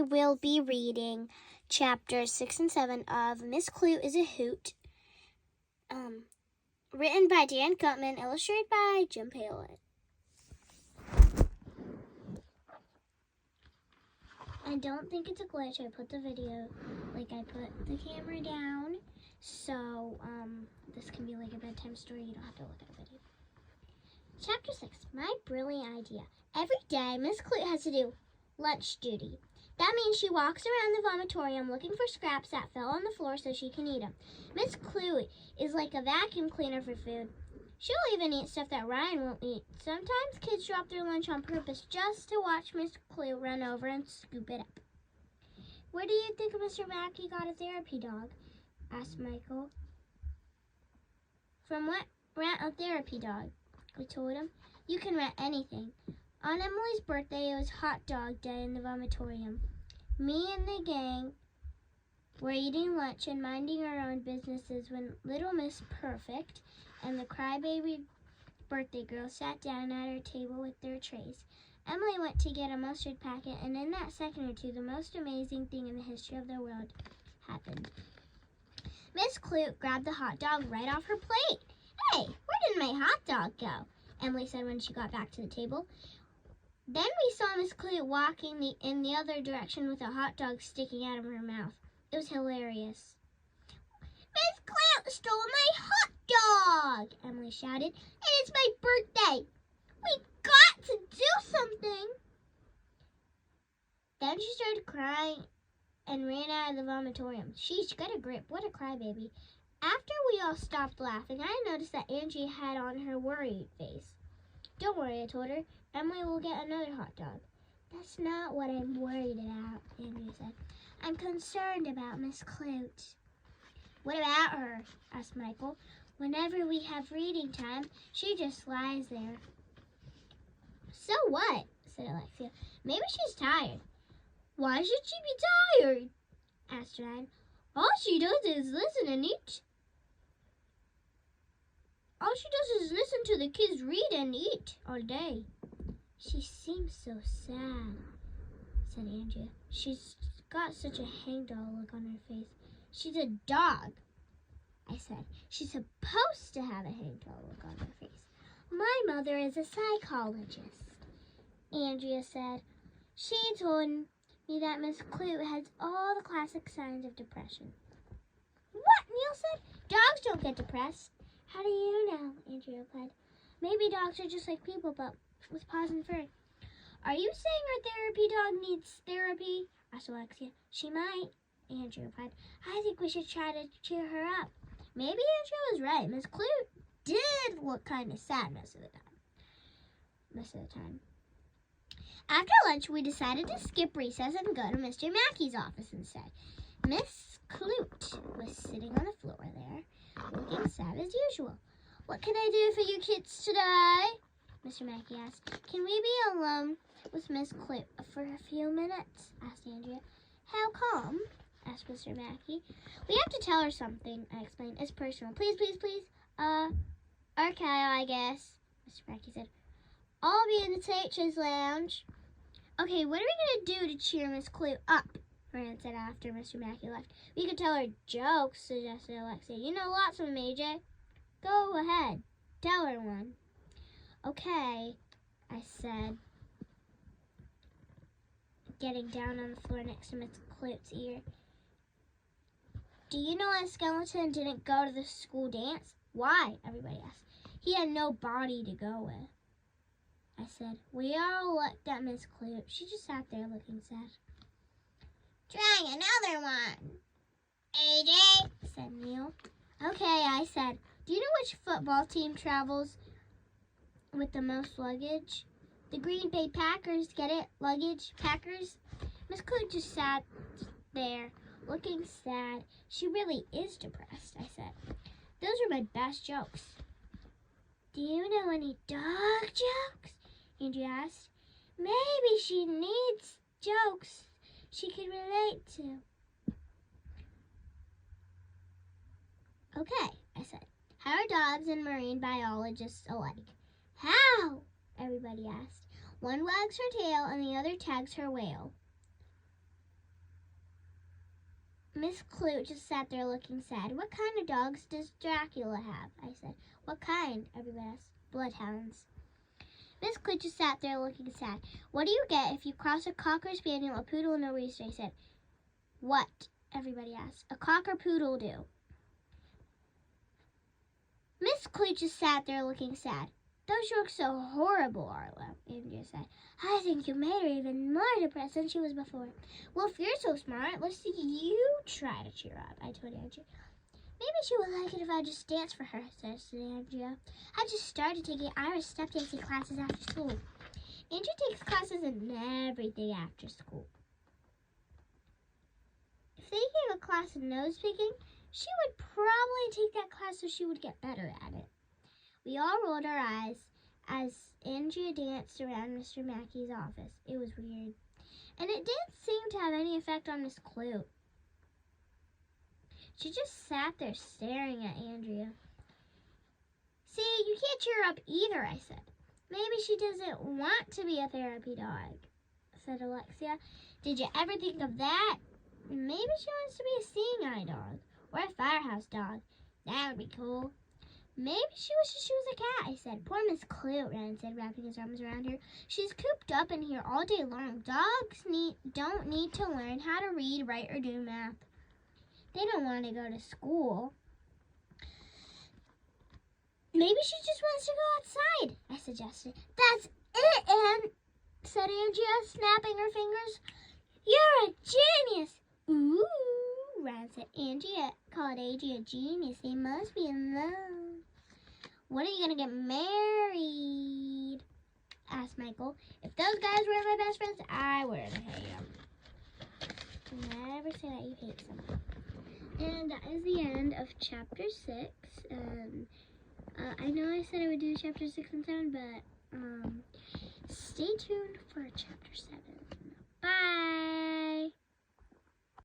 will be reading chapters 6 and 7 of Miss Klute is a Hoot, written by Dan Gutman, illustrated by Paillot. I don't think it's a glitch. I put the video, I put the camera down, so this can be like a bedtime story. You don't have to look at a video. Chapter 6, my brilliant idea. Every day, Miss Klute has to do lunch duty. That means she walks around the vomitorium looking for scraps that fell on the floor so she can eat them. Miss Klute is like a vacuum cleaner for food. She'll even eat stuff that Ryan won't eat. Sometimes kids drop their lunch on purpose just to watch Miss Klute run over and scoop it up. Where do you think Mr. Mackey got a therapy dog? Asked Michael. From what? Rent a therapy dog, we told him. You can rent anything. On Emily's birthday, it was hot dog day in the vomitorium. Me and the gang were eating lunch and minding our own businesses when Little Miss Perfect and the crybaby birthday girl sat down at our table with their trays. Emily went to get a mustard packet, and in that second or two, the most amazing thing in the history of the world happened. Miss Klute grabbed the hot dog right off her plate. Hey, where did my hot dog go? Emily said when she got back to the table. Then we saw Miss Klute walking in the other direction with a hot dog sticking out of her mouth. It was hilarious. Miss Klute stole my hot dog, Emily shouted. And it's my birthday. We've got to do something. Then she started crying and ran out of the vomitorium. Sheesh, get a grip. What a crybaby. After we all stopped laughing, I noticed that Angie had on her worried face. Don't worry, I told her. Emily will get another hot dog. That's not what I'm worried about, Andrea said. I'm concerned about Miss Klute. What about her? Asked Michael. Whenever we have reading time, she just lies there. So what? Said Alexia. Maybe she's tired. Why should she be tired? Asked Ryan. All she does is listen and eat. All she does is listen to the kids read and eat all day. She seems so sad, said Andrea. She's got such a hang-dog look on her face. She's a dog, I said. She's supposed to have a hang-dog look on her face. My mother is a psychologist, Andrea said. She told me that Miss Klute has all the classic signs of depression. What? Neil said. Dogs don't get depressed. How do you know? Andrea replied. Maybe dogs are just like people, but with paws and fur. Are you saying our therapy dog needs therapy? Asked Alexia. She might, Andrea replied. I think we should try to cheer her up. Maybe Andrea was right. Miss Klute did look kind of sad most of the time. After lunch, we decided to skip recess and go to Mr. Mackey's office instead. Miss Klute was sitting on the floor there, looking sad as usual. What can I do for you kids today? Mr. Mackey asked. Can we be alone with Miss Klute for a few minutes? Asked Andrea. How come? Asked Mr. Mackey. We have to tell her something, I explained. It's personal. Please, please, please. Okay, I guess, Mr. Mackey said. I'll be in the teacher's lounge. Okay, what are we going to do to cheer Miss Klute up? Fran said after Mr. Mackey left. We could tell her jokes, suggested Alexia. You know lots of them, AJ. Go ahead. Tell her one. Okay, I said, getting down on the floor next to Miss Klute's ear. Do you know why Skeleton didn't go to the school dance? Why? Everybody asked. He had no body to go with. I said. We all looked at Miss Klute. She just sat there looking sad. Try another one, AJ, said Neil. Okay, I said. Do you know which football team travels with the most luggage? The Green Bay Packers. Get it? Luggage. Packers. Miss Klute just sat there looking sad. She really is depressed, I said. Those are my best jokes. Do you know any dog jokes? Andrea asked. Maybe she needs jokes she can relate to. Okay, I said. How are dogs and marine biologists alike? How? Everybody asked. One wags her tail and the other tags her whale. Miss Klute just sat there looking sad. What kind of dogs does Dracula have? I said. What kind? Everybody asked. Bloodhounds. Miss Klute just sat there looking sad. What do you get if you cross a cocker spaniel, a poodle, and a rooster? I said. What? Everybody asked. A cocker poodle do. Miss Klute just sat there looking sad. Those look so horrible, Arlo, Andrea said. I think you made her even more depressed than she was before. Well, if you're so smart, let's see you try to cheer up, I told Andrea. Maybe she would like it if I just danced for her, said Andrea. I just started taking Irish step dancing classes after school. Andrea takes classes in everything after school. If they gave a class in nose picking, she would probably take that class so she would get better at it. We all rolled our eyes as Andrea danced around Mr. Mackey's office. It was weird. And it didn't seem to have any effect on Miss Klute. She just sat there staring at Andrea. See, you can't cheer up either, I said. Maybe she doesn't want to be a therapy dog, said Alexia. Did you ever think of that? Maybe she wants to be a seeing eye dog or a firehouse dog. That would be cool. Maybe she wishes she was a cat, I said. Poor Miss Klute, Ren said, wrapping his arms around her. She's cooped up in here all day long. Dogs don't need to learn how to read, write, or do math. They don't want to go to school. Maybe she just wants to go outside, I suggested. That's it, Anne, said Andrea, snapping her fingers. You're a genius. Ooh, Ren said. Andrea called Adria a genius. They must be in love. When are you going to get married? Asked Michael. If those guys weren't my best friends, I wouldn't hate them. Never say that you hate someone. And that is the end of chapter 6. I know I said I would do chapter 6 and 7, but stay tuned for chapter 7. Bye!